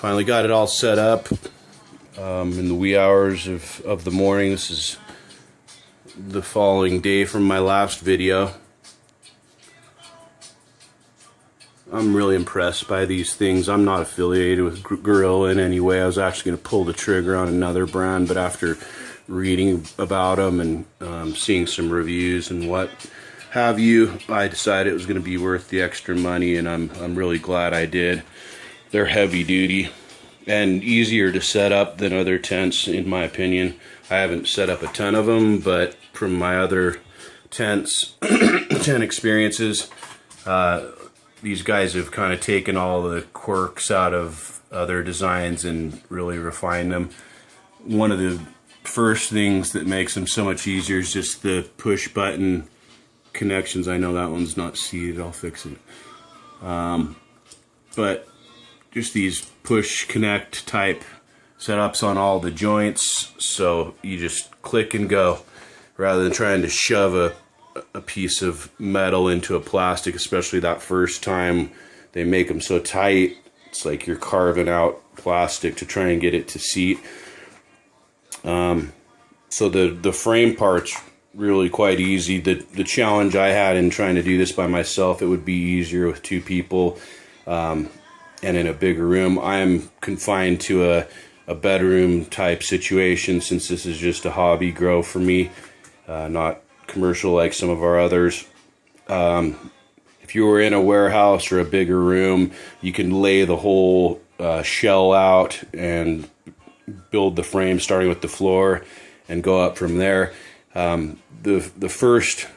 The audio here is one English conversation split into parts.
Finally got it all set up in the wee hours of the morning. This is the following day from my last video. I'm really impressed by these things. I'm not affiliated with Gorilla in any way. I was actually going to pull the trigger on another brand, but after reading about them and seeing some reviews and what have you, I decided it was going to be worth the extra money, and I'm really glad I did. They're heavy duty and easier to set up than other tents, in my opinion. I haven't set up a ton of them, but from my other tent experiences, these guys have kind of taken all the quirks out of other designs and really refined them. One of the first things that makes them so much easier is just the push button connections. I know that one's not seated, I'll fix it. But just these push connect type setups on all the joints, so you just click and go rather than trying to shove a piece of metal into a plastic, especially that first time. They make them so tight, it's like you're carving out plastic to try and get it to seat. So the frame part's really quite easy. The challenge I had in trying to do this by myself, it would be easier with two people and in a bigger room. I am confined to a bedroom type situation since this is just a hobby grow for me, not commercial like some of our others. If you were in a warehouse or a bigger room, you can lay the whole shell out and build the frame starting with the floor and go up from there. The first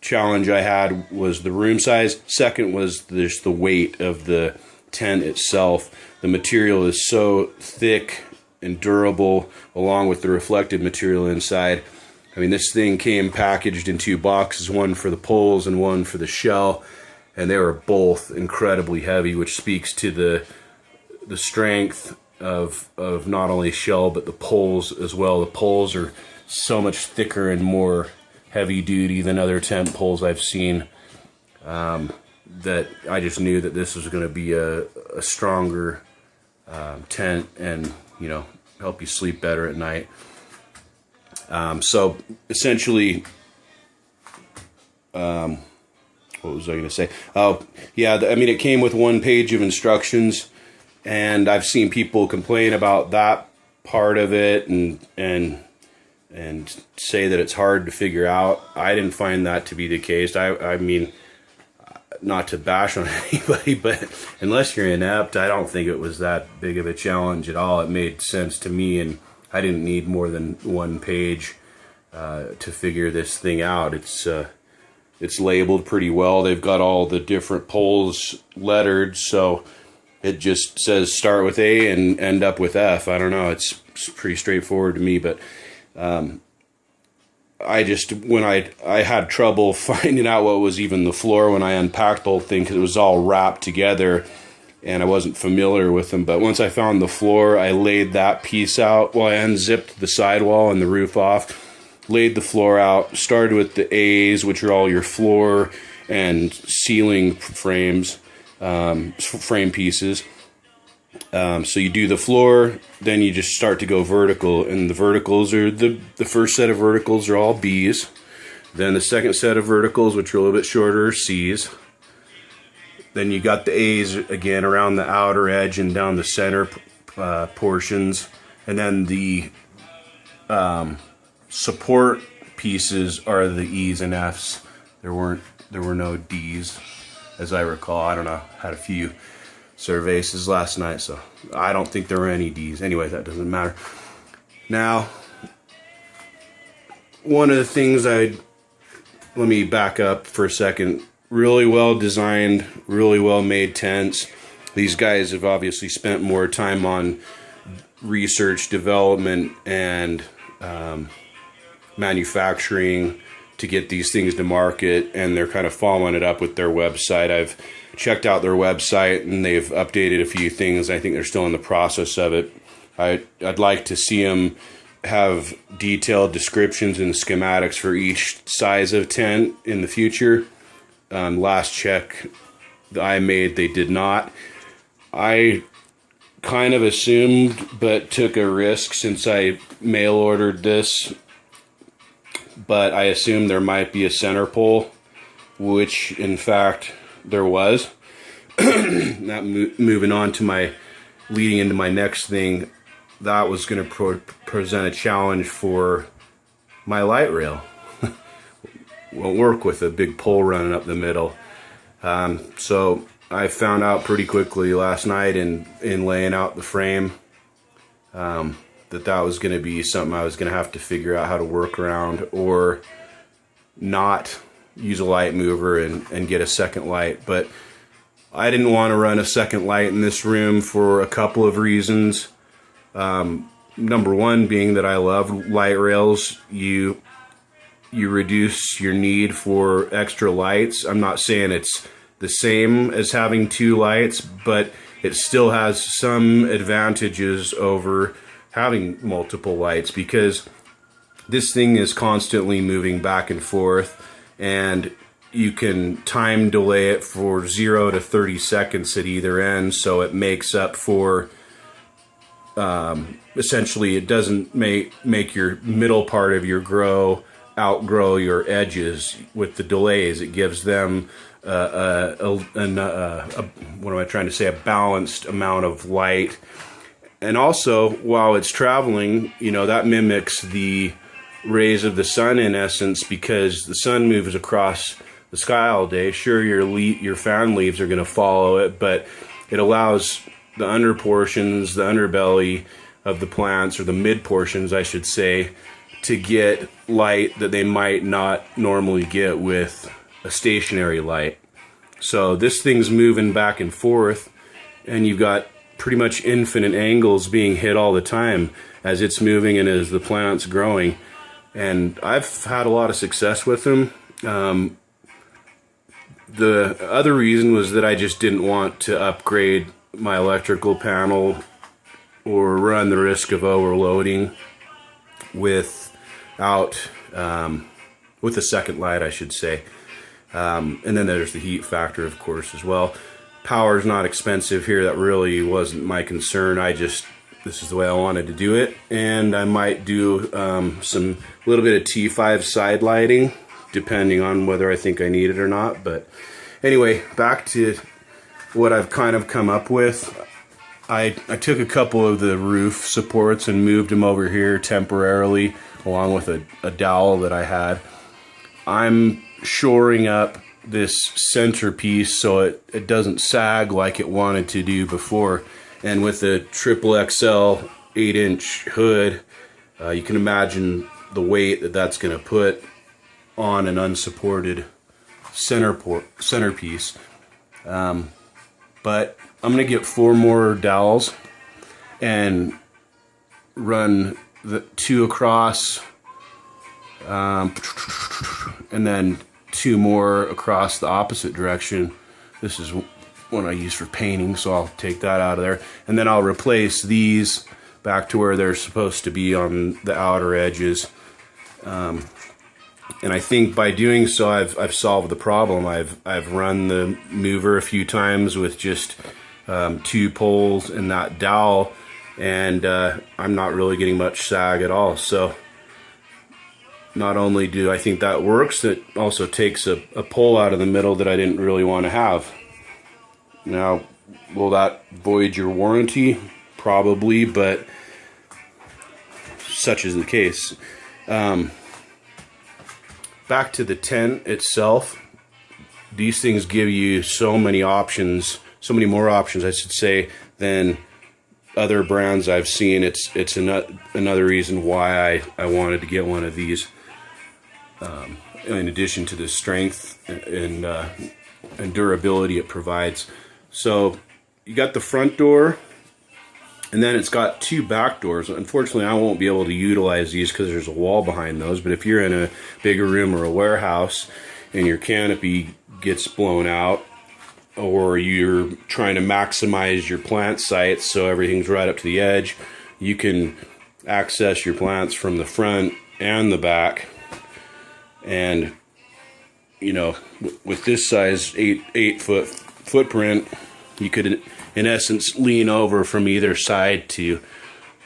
challenge I had was the room size. Second was just the weight of the tent itself. The material is so thick and durable, along with the reflective material inside. I mean, this thing came packaged in two boxes, one for the poles and one for the shell, and they were both incredibly heavy, which speaks to the strength of not only shell but the poles as well. The poles are so much thicker and more heavy duty than other tent poles I've seen, that I just knew that this was going to be a stronger tent and, you know, help you sleep better at night. So essentially, what was I going to say? Oh, yeah, I mean, it came with one page of instructions, and I've seen people complain about that part of it and say that it's hard to figure out. I didn't find that to be the case. I mean, not to bash on anybody, but unless you're inept, I don't think it was that big of a challenge at all. It made sense to me, and I didn't need more than one page to figure this thing out. It's labeled pretty well. They've got all the different poles lettered, so it just says start with A and end up with F. I don't know. It's pretty straightforward to me, but when I had trouble finding out what was even the floor when I unpacked the whole thing, because it was all wrapped together and I wasn't familiar with them. But once I found the floor, I laid that piece out. Well, I unzipped the sidewall and the roof off, laid the floor out, started with the A's, which are all your floor and ceiling frames, frame pieces. So you do the floor, then you just start to go vertical, and the verticals are the first set of verticals are all B's. Then the second set of verticals, which are a little bit shorter, are C's. Then you got the A's again around the outer edge and down the center portions, and then the support pieces are the E's and F's. There were no D's, as I recall. I don't know. Had a few surveys last night, so I don't think there were any D's. Anyway, that doesn't matter. Now, one of the things let me back up for a second. Really well designed, really well made tents. These guys have obviously spent more time on research, development, and manufacturing to get these things to market, and they're kind of following it up with their website. I've checked out their website, and they've updated a few things. I think they're still in the process of it. I'd like to see them have detailed descriptions and schematics for each size of tent in the future. Last check that I made, they did not. I kind of assumed, but took a risk since I mail ordered this. But I assumed there might be a center pole, which in fact there was. That moving on to leading into my next thing, that was going to present a challenge for my light rail. Won't work with a big pole running up the middle. So I found out pretty quickly last night in laying out the frame that was going to be something I was going to have to figure out how to work around, or not use a light mover and get a second light. But I didn't want to run a second light in this room for a couple of reasons. Number one being that I love light rails. You reduce your need for extra lights. I'm not saying it's the same as having two lights, but it still has some advantages over having multiple lights, because this thing is constantly moving back and forth, and you can time delay it for 0 to 30 seconds at either end, so it makes up for essentially it doesn't make your middle part of your grow outgrow your edges with the delays. It gives them what am I trying to say, a balanced amount of light. And also, while it's traveling, that mimics the rays of the sun in essence, because the sun moves across the sky all day. Sure, your fan leaves are going to follow it, but it allows the under portions, the underbelly of the plants, or the mid portions, I should say, to get light that they might not normally get with a stationary light. So this thing's moving back and forth, and you've got pretty much infinite angles being hit all the time as it's moving and as the plant's growing. And I've had a lot of success with them. The other reason was that I just didn't want to upgrade my electrical panel or run the risk of overloading with a second light, I should say. And then there's the heat factor, of course, as well. Power's not expensive here. That really wasn't my concern. This is the way I wanted to do it. And I might do a little bit of T5 side lighting, depending on whether I think I need it or not. But anyway, back to what I've kind of come up with. I took a couple of the roof supports and moved them over here temporarily, along with a dowel that I had. I'm shoring up this centerpiece so it doesn't sag like it wanted to do before. And with the triple XL 8-inch hood, you can imagine the weight that's going to put on an unsupported centerpiece. But I'm going to get 4 more dowels and run the 2 across, and then 2 more across the opposite direction. This is one I use for painting, so I'll take that out of there. And then I'll replace these back to where they're supposed to be on the outer edges. And I think by doing so, I've solved the problem. I've run the mover a few times with just 2 poles and that dowel, and I'm not really getting much sag at all. So not only do I think that works, it also takes a pole out of the middle that I didn't really want to have. Now, will that void your warranty? Probably, but such is the case. Back to the tent itself, these things give you so many options, so many more options, I should say, than other brands I've seen. It's another reason why I wanted to get one of these. In addition to the strength and durability it provides. So you got the front door, and then it's got 2 back doors. Unfortunately, I won't be able to utilize these because there's a wall behind those, but if you're in a bigger room or a warehouse and your canopy gets blown out, or you're trying to maximize your plant sites so everything's right up to the edge, you can access your plants from the front and the back. And with this size 8 foot footprint, you could, in essence, lean over from either side to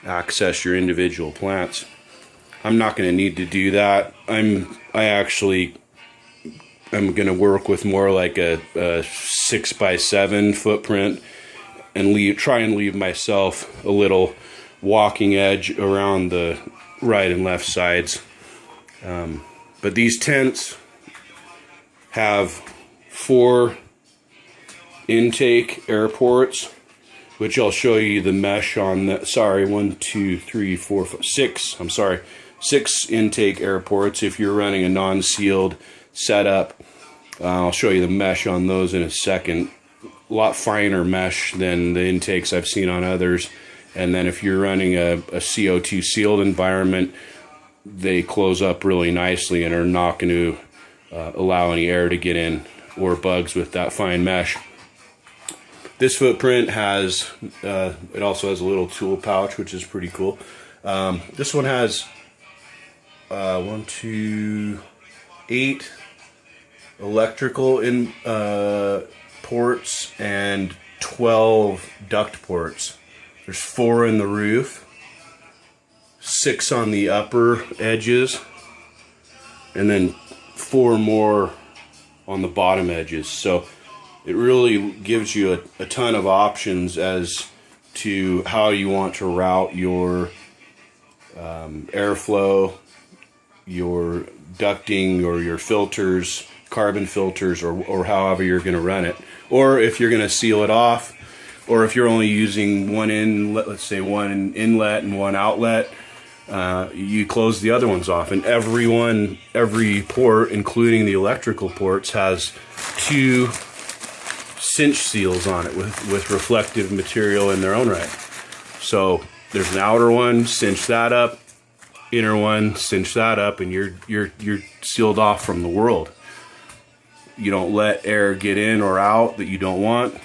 access your individual plants. I'm not going to need to do that. I'm going to work with more like a 6x7 footprint and try and leave myself a little walking edge around the right and left sides. But these tents have 4 intake air ports, which I'll show you the mesh on that. Sorry, 1, 2, 3, 4, 5, 6. I'm sorry, 6 intake air ports. If you're running a non-sealed setup, I'll show you the mesh on those in a second. A lot finer mesh than the intakes I've seen on others. And then if you're running a CO2 sealed environment, they close up really nicely and are not going to allow any air to get in or bugs with that fine mesh. This footprint has, it also has a little tool pouch, which is pretty cool. This one has 1, 2, 8 electrical in ports and 12 duct ports. There's 4 in the roof, 6 on the upper edges, and then 4 more on the bottom edges. So it really gives you a ton of options as to how you want to route your airflow, your ducting, or your filters, carbon filters, or however you're going to run it. Or if you're going to seal it off, or if you're only using one inlet, let's say one inlet and one outlet, you close the other ones off. And every port, including the electrical ports, has 2 cinch seals on it with reflective material in their own right. So there's an outer one, cinch that up, inner one, cinch that up, and you're sealed off from the world. You don't let air get in or out that you don't want.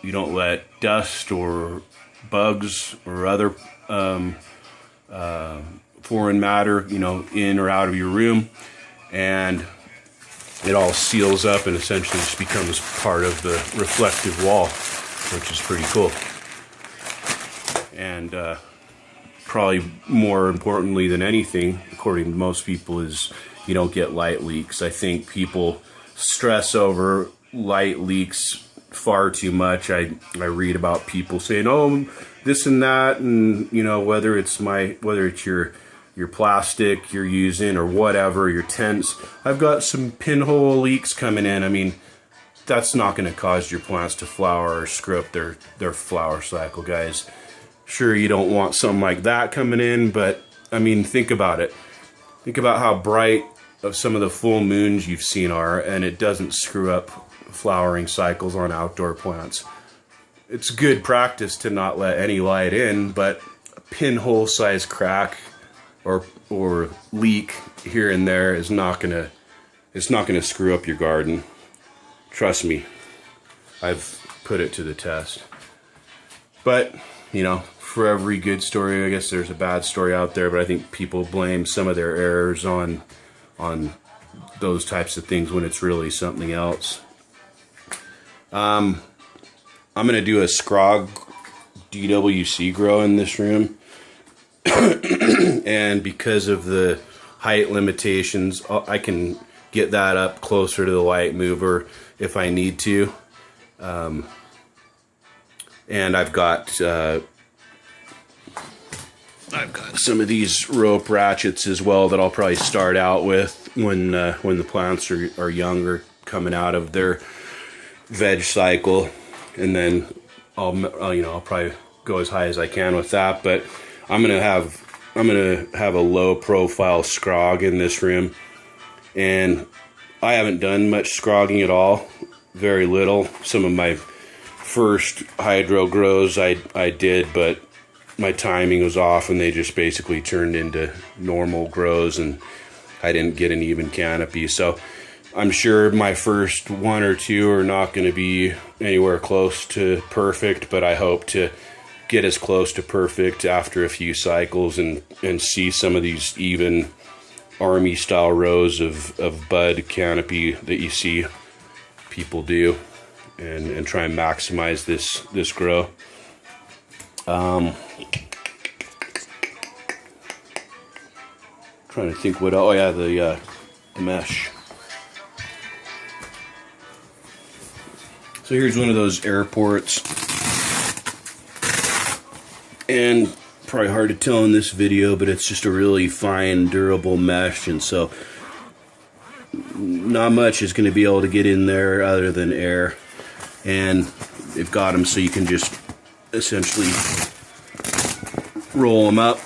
You don't let dust or bugs or other foreign matter, in or out of your room, and it all seals up and essentially just becomes part of the reflective wall, which is pretty cool. And probably more importantly than anything, according to most people, is you don't get light leaks. I think people stress over light leaks far too much. I read about people saying, oh, this and that, and whether it's your plastic you're using or whatever, your tents, I've got some pinhole leaks coming in. I mean, that's not going to cause your plants to flower or screw up their flower cycle, guys. Sure, you don't want something like that coming in, but I mean, think about it. Think about how bright of some of the full moons you've seen are, and it doesn't screw up flowering cycles on outdoor plants. It's good practice to not let any light in, but a pinhole size crack or leak here and there is not gonna screw up your garden. Trust me, I've put it to the test. But for every good story, I guess there's a bad story out there. But I think people blame some of their errors on those types of things when it's really something else. I'm gonna do a Scrog DWC grow in this room. And because of the height limitations, I can get that up closer to the light mover if I need to. And I've got some of these rope ratchets as well that I'll probably start out with when the plants are younger, coming out of their veg cycle, and then I'll probably go as high as I can with that. But I'm gonna have a low profile scrog in this room, and I haven't done much scrogging at all, very little. Some of my first hydro grows I did, but my timing was off and they just basically turned into normal grows and I didn't get an even canopy. So I'm sure my first 1 or 2 are not going to be anywhere close to perfect, but I hope to get as close to perfect after a few cycles and see some of these even army style rows of bud canopy that you see people do. and try and maximize this grow. Trying to think what, oh yeah, the mesh. So here's one of those airports, and probably hard to tell in this video, but it's just a really fine, durable mesh, and so not much is going to be able to get in there other than air. And they've got them so you can just essentially roll them up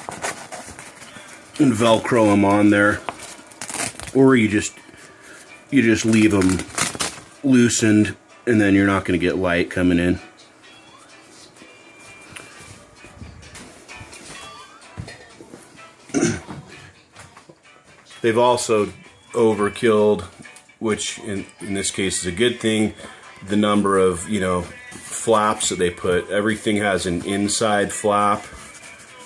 and Velcro them on there, or you just leave them loosened, and then you're not going to get light coming in. They've also overkilled, which in this case is a good thing, the number of, you know, flaps that they put. Everything has an inside flap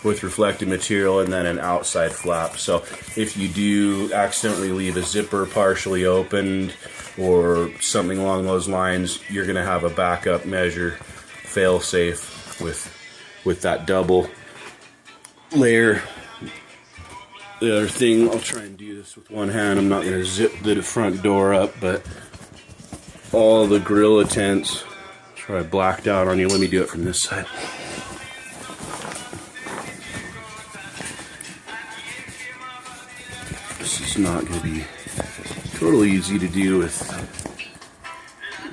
with reflective material and then an outside flap. So if you do accidentally leave a zipper partially opened or something along those lines, you're going to have a backup measure, fail safe with that double layer. The other thing, I'll try and do this with one hand. I'm not going to zip the front door up, but all the Gorilla Tents, sorry I blacked out on you, let me do it from this side. This is not going to be totally easy to do with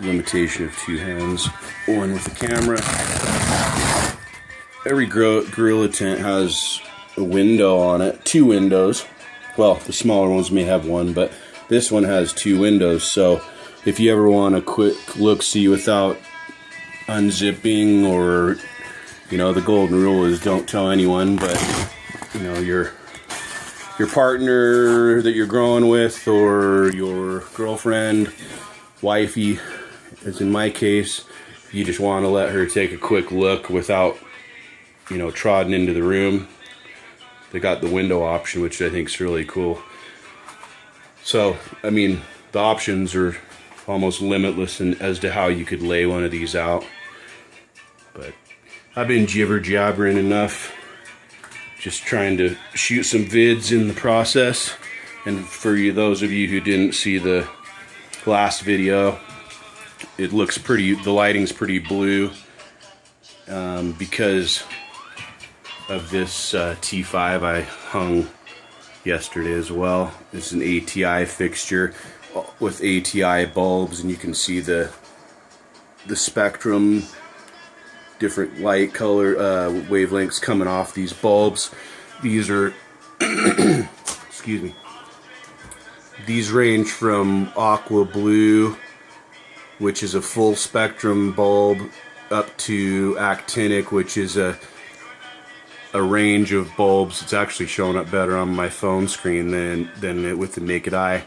limitation of two hands, one with the camera. Every Gorilla Tent has a window on it, two windows. Well, the smaller ones may have one, but this one has two windows. So if you ever want a quick look-see without unzipping, or, you know, the golden rule is don't tell anyone, but, you know, your partner that you're growing with, or your girlfriend, wifey, as in my case, you just want to let her take a quick look without, you know, trotting into the room. They got the window option, which I think is really cool. So, I mean, the options are almost limitless as to how you could lay one of these out. But I've been jibber-jabbering enough, just trying to shoot some vids in the process. And for you, those of you who didn't see the last video, it looks pretty, the lighting's pretty blue because of this T5 I hung yesterday as well. It's an ATI fixture with ATI bulbs, and you can see the spectrum, different light color wavelengths coming off these bulbs. These are excuse me, these range from aqua blue, which is a full spectrum bulb, up to actinic, which is a range of bulbs. It's actually showing up better on my phone screen than with the naked eye,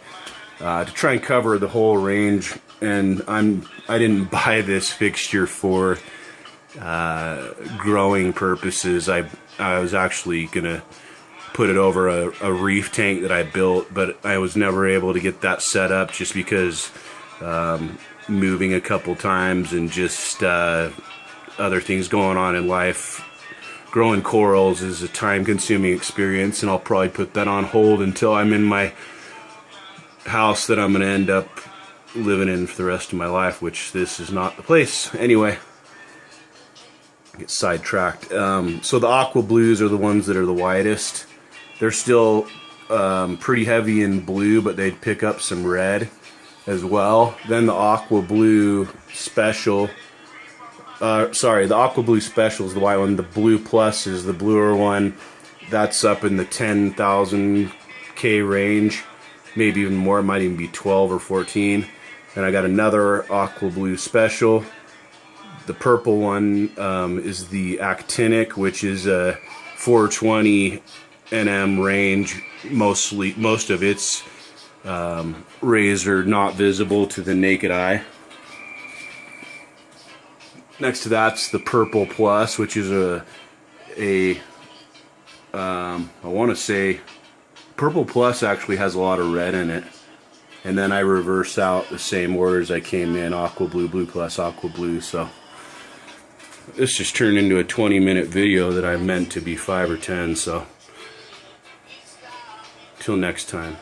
to try and cover the whole range. And I didn't buy this fixture for growing purposes. I was actually gonna put it over a reef tank that I built, but I was never able to get that set up just because moving a couple times and just other things going on in life. Growing corals is a time-consuming experience, and I'll probably put that on hold until I'm in my house that I'm going to end up living in for the rest of my life, which this is not the place. Anyway, get sidetracked. So the aqua blues are the ones that are the widest. They're still pretty heavy in blue, but they'd pick up some red as well. Then the aqua blue special, sorry, the aqua blue special is the white one. The blue plus is the bluer one. That's up in the 10,000 K range, maybe even more. It might even be 12 or 14. And I got another aqua blue special. The purple one is the actinic, which is a 420 nm range. Most of its rays are not visible to the naked eye. Next to that's the purple plus, which is I want to say purple plus actually has a lot of red in it. and then I reverse out the same order as I came in: aqua blue, blue plus, aqua blue. So this just turned into a 20-minute video that I meant to be 5 or 10. So till next time.